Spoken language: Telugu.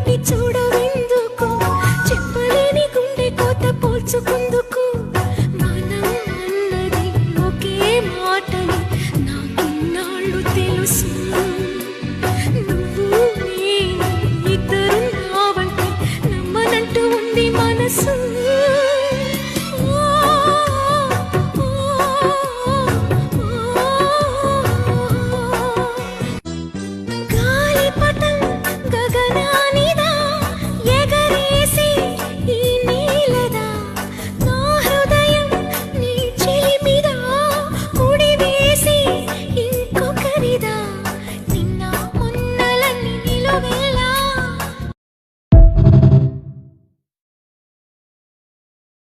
పెట్టి చూడవెందుకు చెప్పలేని గుండె కోత పోల్చుకుందుకు మనం అన్నది ఒకే మాటని నాకిన్నాళ్ళు తెలుసు నువ్వు నేను ఇద్దరు నావంటే నమ్మనంటూ ఉంది మనసు